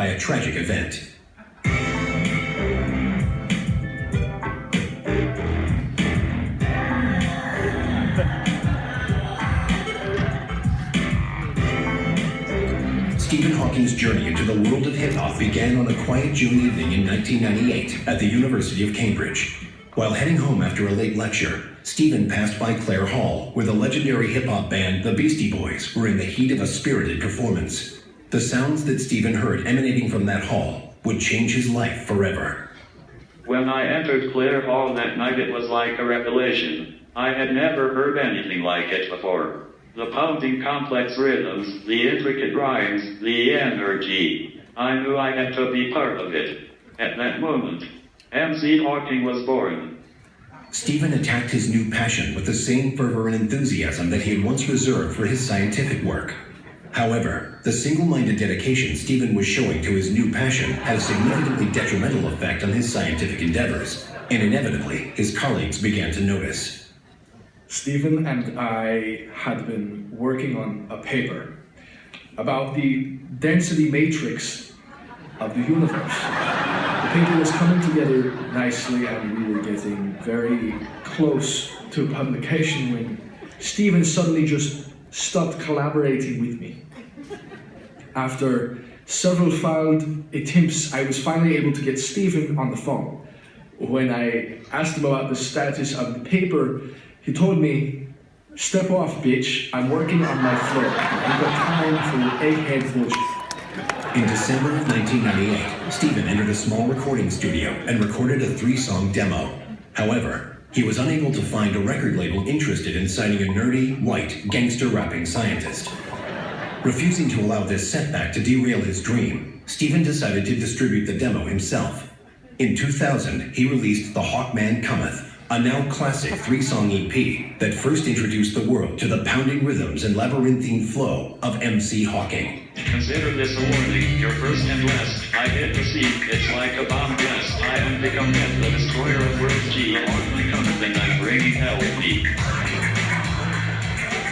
by a tragic event. Stephen Hawking's journey into the world of hip-hop began on a quiet June evening in 1998 at the University of Cambridge. While heading home after a late lecture, Stephen passed by Clare Hall, where the legendary hip-hop band The Beastie Boys were in the heat of a spirited performance. The sounds that Stephen heard emanating from that hall would change his life forever. When I entered Clare Hall that night, it was like a revelation. I had never heard anything like it before. The pounding complex rhythms, the intricate rhymes, the energy. I knew I had to be part of it. At that moment, MC Hawking was born. Stephen attacked his new passion with the same fervor and enthusiasm that he had once reserved for his scientific work. However, the single-minded dedication Stephen was showing to his new passion had a significantly detrimental effect on his scientific endeavors, and inevitably, his colleagues began to notice. Stephen and I had been working on a paper about the density matrix of the universe. The paper was coming together nicely and we were getting very close to publication when Stephen suddenly just stopped collaborating with me. After several failed attempts, I was finally able to get Stephen on the phone. When I asked him about the status of the paper, he told me, "Step off, bitch. I'm working on my floor. I've got time for egghead bullshit." In December of 1998, Stephen entered a small recording studio and recorded a 3-song demo. However, he was unable to find a record label interested in signing a nerdy, white, gangster rapping scientist. Refusing to allow this setback to derail his dream, Stephen decided to distribute the demo himself. In 2000, he released The Hawkman Cometh, a now classic 3-song EP that first introduced the world to the pounding rhythms and labyrinthine flow of MC Hawking. Consider this a warning, your first and last. I hit the sea, it's like a bomb blast. I am become death, the destroyer of worlds G. Only cometh and I bring hell with me.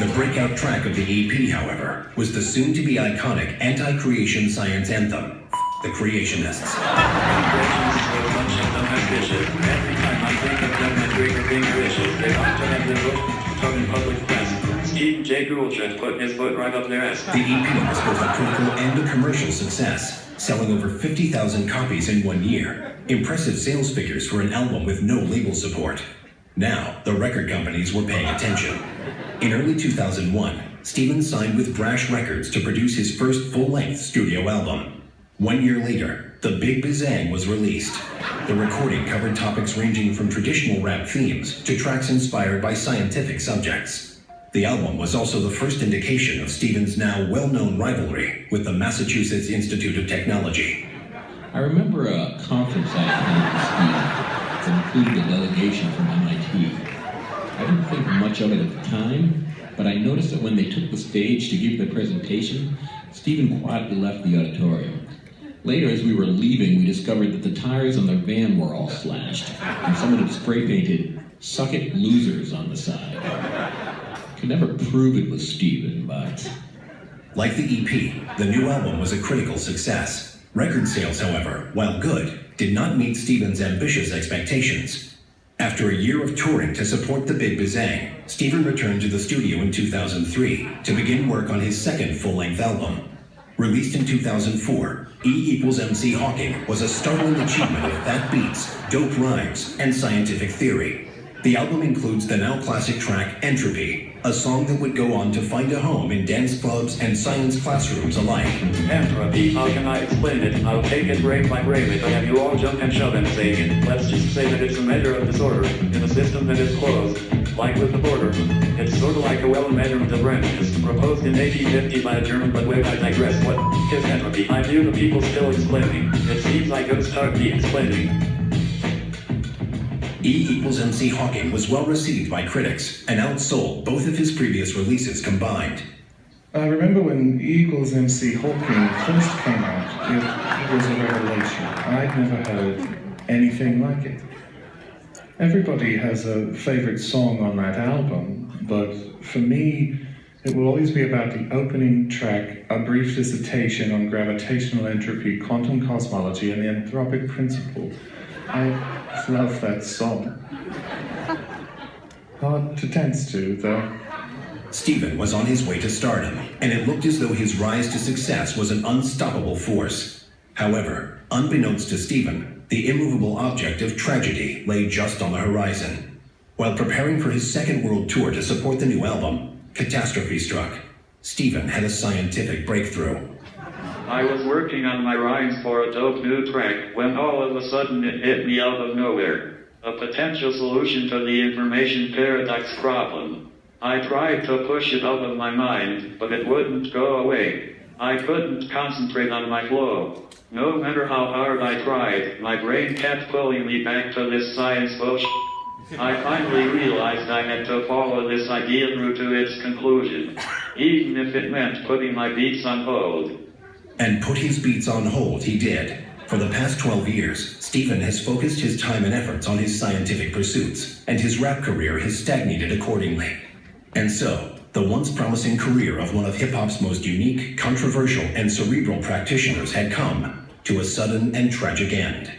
The breakout track of the EP, however, was the soon-to-be iconic anti-creation science anthem, The Creationists. Every time I think of them, my greater being wishes. They want to have their book talk in public press. Steve J. Gould just put his foot right up their ass. The EP was both a critical and a commercial success, selling over 50,000 copies in 1 year. Impressive sales figures for an album with no label support. Now, the record companies were paying attention. In early 2001, Stephen signed with Brash Records to produce his first full-length studio album. 1 year later, The Big Bazang was released. The recording covered topics ranging from traditional rap themes to tracks inspired by scientific subjects. The album was also the first indication of Stephen's now well-known rivalry with the Massachusetts Institute of Technology. I remember a conference I attended with Steve that included a delegation from MIT. I didn't think much of it at the time, but I noticed that when they took the stage to give their presentation, Stephen quietly left the auditorium. Later, as we were leaving, we discovered that the tires on their van were all slashed, and someone had spray painted, "Suck it, losers," on the side. Could never prove it was Stephen, but... Like the EP, the new album was a critical success. Record sales, however, while good, did not meet Stephen's ambitious expectations. After a year of touring to support The Big Bazang, Stephen returned to the studio in 2003 to begin work on his second full-length album. Released in 2004, E=MC Hawking was a startling achievement of fat beats, dope rhymes, and scientific theory. The album includes the now classic track Entropy, a song that would go on to find a home in dance clubs and science classrooms alike. Entropy, how can I explain it? I'll take it break by break it. Have you all jump and shove and say it? Let's just say that it's a measure of disorder in a system that is closed, like with the border. It's sort of like a well measurement of randomness, proposed in 1850 by a German, but wait, I digress. What is entropy? I hear the people still explaining. It seems I could start de-explaining. E=MC Hawking was well received by critics and outsold both of his previous releases combined. I remember when E=MC Hawking first came out, it was a revelation. I'd never heard anything like it. Everybody has a favorite song on that album, but for me, It will always be about the opening track, a brief dissertation on gravitational entropy, quantum cosmology, and the anthropic principle. I love that song. Hard to dance to, though. Stephen was on his way to stardom, and it looked as though his rise to success was an unstoppable force. However, unbeknownst to Stephen, the immovable object of tragedy lay just on the horizon. While preparing for his second world tour to support the new album, catastrophe struck. Stephen had a scientific breakthrough. I was working on my rhymes for a dope new track when all of a sudden it hit me out of nowhere. A potential solution to the information paradox problem. I tried to push it out of my mind, but it wouldn't go away. I couldn't concentrate on my flow. No matter how hard I tried, my brain kept pulling me back to this science bullshit. I finally realized I had to follow this idea through to its conclusion, even if it meant putting my beats on hold. And put his beats on hold he did. For the past 12 years, Stephen has focused his time and efforts on his scientific pursuits, and his rap career has stagnated accordingly. And so, the once promising career of one of hip-hop's most unique, controversial, and cerebral practitioners had come to a sudden and tragic end.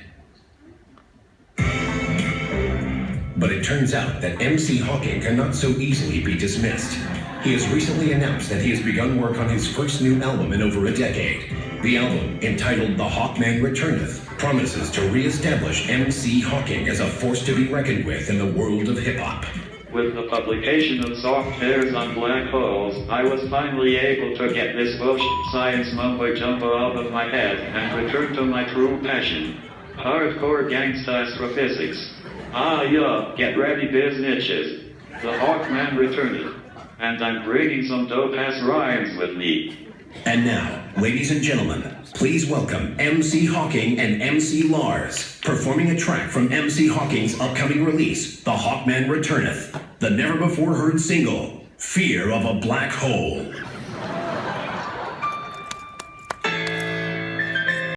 But it turns out that MC Hawking cannot so easily be dismissed. He has recently announced that he has begun work on his first new album in over a decade. The album, entitled The Hawkman Returneth, promises to re-establish MC Hawking as a force to be reckoned with in the world of hip-hop. With the publication of Soft Hairs on Black Holes, I was finally able to get this bullshit science mumbo-jumbo out of my head and return to my true passion. Hardcore gangsta astrophysics. Ah yeah, get ready biznitches. The Hawkman returned. And I'm bringing some dope-ass rhymes with me. And now, ladies and gentlemen, please welcome MC Hawking and MC Lars, performing a track from MC Hawking's upcoming release, The Hawkman Returneth, the never-before-heard single, Fear of a Black Hole.